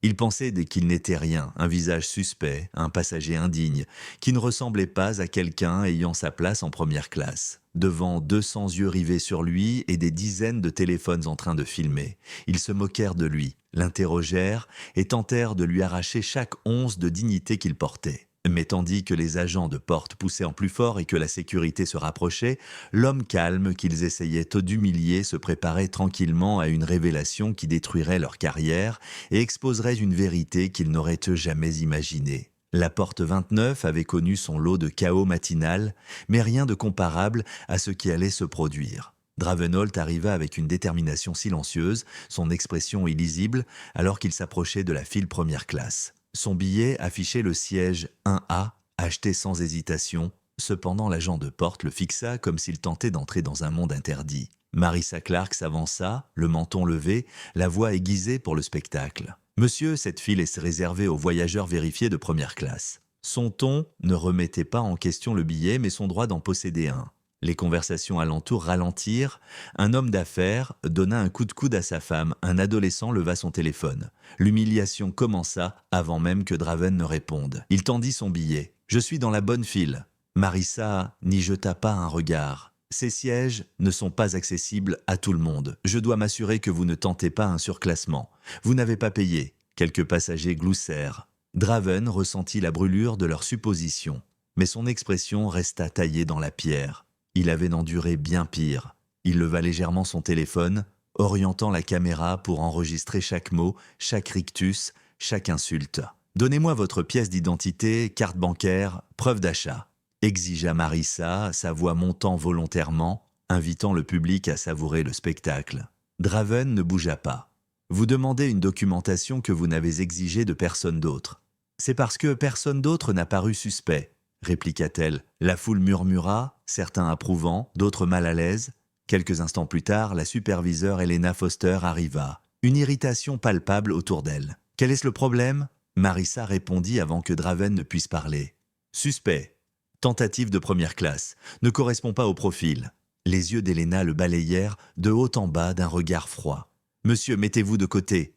Il pensait qu'il n'était rien, un visage suspect, un passager indigne, qui ne ressemblait pas à quelqu'un ayant sa place en première classe. Devant 200 yeux rivés sur lui et des dizaines de téléphones en train de filmer, ils se moquèrent de lui, l'interrogèrent et tentèrent de lui arracher chaque once de dignité qu'il portait. Mais tandis que les agents de porte poussaient en plus fort et que la sécurité se rapprochait, l'homme calme qu'ils essayaient d'humilier se préparait tranquillement à une révélation qui détruirait leur carrière et exposerait une vérité qu'ils n'auraient jamais imaginée. La porte 29 avait connu son lot de chaos matinal, mais rien de comparable à ce qui allait se produire. Dravenholt arriva avec une détermination silencieuse, son expression illisible, alors qu'il s'approchait de la file première classe. Son billet affichait le siège 1A, acheté sans hésitation. Cependant, l'agent de porte le fixa comme s'il tentait d'entrer dans un monde interdit. Marissa Clark s'avança, le menton levé, la voix aiguisée pour le spectacle. « Monsieur, cette file est réservée aux voyageurs vérifiés de première classe. » Son ton ne remettait pas en question le billet, mais son droit d'en posséder un. Les conversations alentour ralentirent. Un homme d'affaires donna un coup de coude à sa femme. Un adolescent leva son téléphone. L'humiliation commença avant même que Draven ne réponde. Il tendit son billet. « Je suis dans la bonne file. » Marissa n'y jeta pas un regard. « Ces sièges ne sont pas accessibles à tout le monde. Je dois m'assurer que vous ne tentez pas un surclassement. Vous n'avez pas payé. » Quelques passagers gloussèrent. Draven ressentit la brûlure de leur supposition. Mais son expression resta taillée dans la pierre. Il avait enduré bien pire. Il leva légèrement son téléphone, orientant la caméra pour enregistrer chaque mot, chaque rictus, chaque insulte. « Donnez-moi votre pièce d'identité, carte bancaire, preuve d'achat », exigea Marissa, sa voix montant volontairement, invitant le public à savourer le spectacle. Draven ne bougea pas. « Vous demandez une documentation que vous n'avez exigée de personne d'autre. C'est parce que personne d'autre n'a paru suspect. » répliqua-t-elle. La foule murmura, certains approuvant, d'autres mal à l'aise. Quelques instants plus tard, la superviseure Elena Foster arriva, une irritation palpable autour d'elle. « Quel est le problème ?» Marissa répondit avant que Draven ne puisse parler. « Suspect. Tentative de première classe. Ne correspond pas au profil. » Les yeux d'Elena le balayèrent de haut en bas d'un regard froid. « Monsieur, mettez-vous de côté. »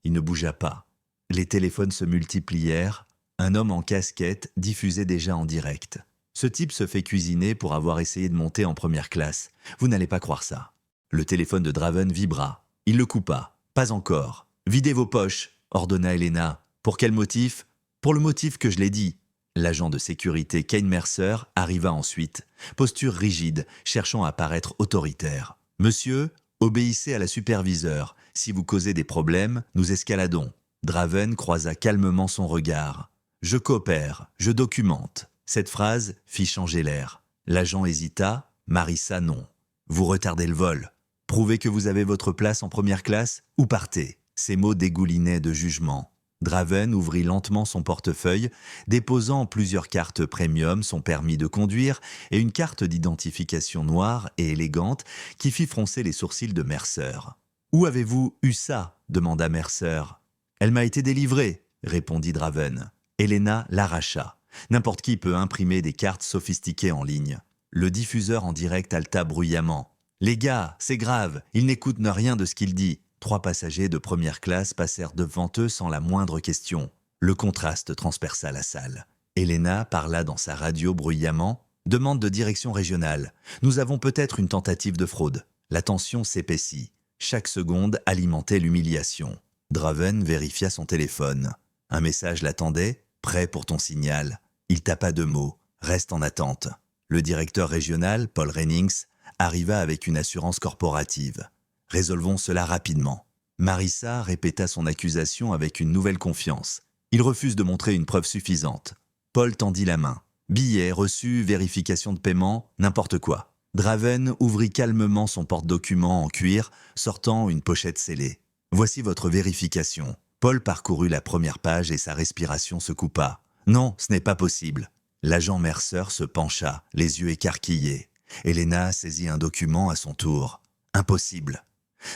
Il ne bougea pas. Les téléphones se multiplièrent. Un homme en casquette diffusait déjà en direct. « Ce type se fait cuisiner pour avoir essayé de monter en première classe. Vous n'allez pas croire ça. » Le téléphone de Draven vibra. Il le coupa. « Pas encore. Videz vos poches, » ordonna Elena. « Pour quel motif ? » ?»« Pour le motif que je l'ai dit. » L'agent de sécurité Kane Mercer arriva ensuite, posture rigide, cherchant à paraître autoritaire. « Monsieur, obéissez à la superviseure. Si vous causez des problèmes, nous escaladons. » Draven croisa calmement son regard. « Je coopère, je documente. » Cette phrase fit changer l'air. L'agent hésita, Marissa non. « Vous retardez le vol. Prouvez que vous avez votre place en première classe ou partez. » Ces mots dégoulinaient de jugement. Draven ouvrit lentement son portefeuille, déposant plusieurs cartes premium, son permis de conduire et une carte d'identification noire et élégante qui fit froncer les sourcils de Mercer. « Où avez-vous eu ça ?» demanda Mercer. « Elle m'a été délivrée », répondit Draven. Elena l'arracha. N'importe qui peut imprimer des cartes sophistiquées en ligne. Le diffuseur en direct haleta bruyamment. « Les gars, c'est grave, il n'écoute rien de ce qu'il dit. » 3 passagers de première classe passèrent devant eux sans la moindre question. Le contraste transperça la salle. Elena parla dans sa radio bruyamment. « Demande de direction régionale. Nous avons peut-être une tentative de fraude. » La tension s'épaissit. Chaque seconde alimentait l'humiliation. Draven vérifia son téléphone. Un message l'attendait, prêt pour ton signal. Il tapa 2 mots. Reste en attente. Le directeur régional, Paul Rennings, arriva avec une assurance corporative. Résolvons cela rapidement. Marissa répéta son accusation avec une nouvelle confiance. Il refuse de montrer une preuve suffisante. Paul tendit la main. Billet, reçu, vérification de paiement, n'importe quoi. Draven ouvrit calmement son porte-documents en cuir, sortant une pochette scellée. Voici votre vérification. Paul parcourut la première page et sa respiration se coupa. Non, ce n'est pas possible. L'agent Mercer se pencha, les yeux écarquillés. Elena saisit un document à son tour. Impossible.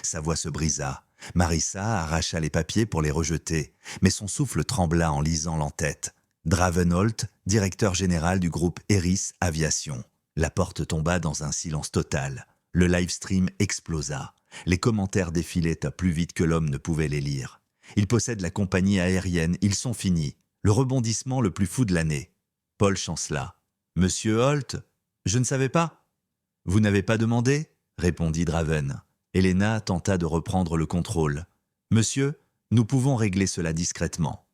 Sa voix se brisa. Marissa arracha les papiers pour les rejeter, mais son souffle trembla en lisant l'entête. Dravenholt, directeur général du groupe Eris Aviation. La porte tomba dans un silence total. Le live stream explosa. Les commentaires défilaient à plus vite que l'homme ne pouvait les lire. Ils possèdent la compagnie aérienne, ils sont finis. Le rebondissement le plus fou de l'année. Paul chancela. Monsieur Holt, je ne savais pas. Vous n'avez pas demandé? Répondit Draven. Helena tenta de reprendre le contrôle. Monsieur, nous pouvons régler cela discrètement.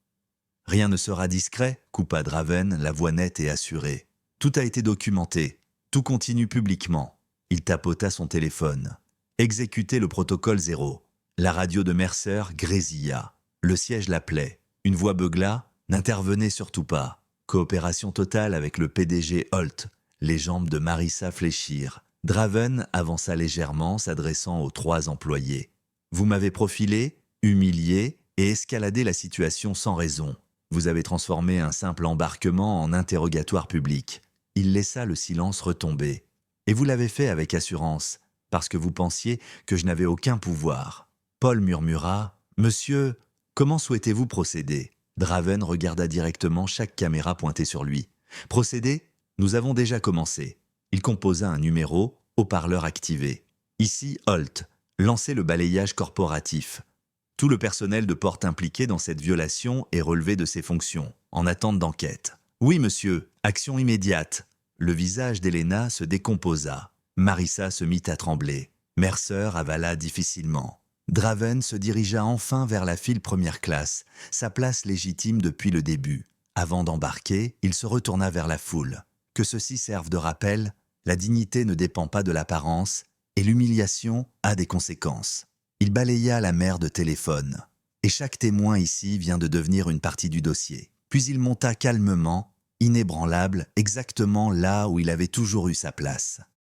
Rien ne sera discret, coupa Draven, la voix nette et assurée. Tout a été documenté. Tout continue publiquement. Il tapota son téléphone. Exécutez le protocole 0. La radio de Mercer grésilla. Le siège l'appelait. Une voix beugla. N'intervenez surtout pas. Coopération totale avec le PDG Holt. Les jambes de Marissa fléchirent. Draven avança légèrement, s'adressant aux 3 employés. Vous m'avez profilé, humilié et escaladé la situation sans raison. Vous avez transformé un simple embarquement en interrogatoire public. Il laissa le silence retomber. Et vous l'avez fait avec assurance, parce que vous pensiez que je n'avais aucun pouvoir. Paul murmura « Monsieur, comment souhaitez-vous procéder ?» Draven regarda directement chaque caméra pointée sur lui. « Procéder? Nous avons déjà commencé. » Il composa un numéro, haut-parleur activé. « Ici, Holt. Lancez le balayage corporatif. Tout le personnel de porte impliqué dans cette violation est relevé de ses fonctions, en attente d'enquête. »« Oui, monsieur. Action immédiate. » Le visage d'Helena se décomposa. Marissa se mit à trembler. Mercer avala difficilement. Draven se dirigea enfin vers la file première classe, sa place légitime depuis le début. Avant d'embarquer, il se retourna vers la foule. Que ceci serve de rappel, la dignité ne dépend pas de l'apparence et l'humiliation a des conséquences. Il balaya la mer de téléphones. Et chaque témoin ici vient de devenir une partie du dossier. Puis il monta calmement, inébranlable, exactement là où il avait toujours eu sa place.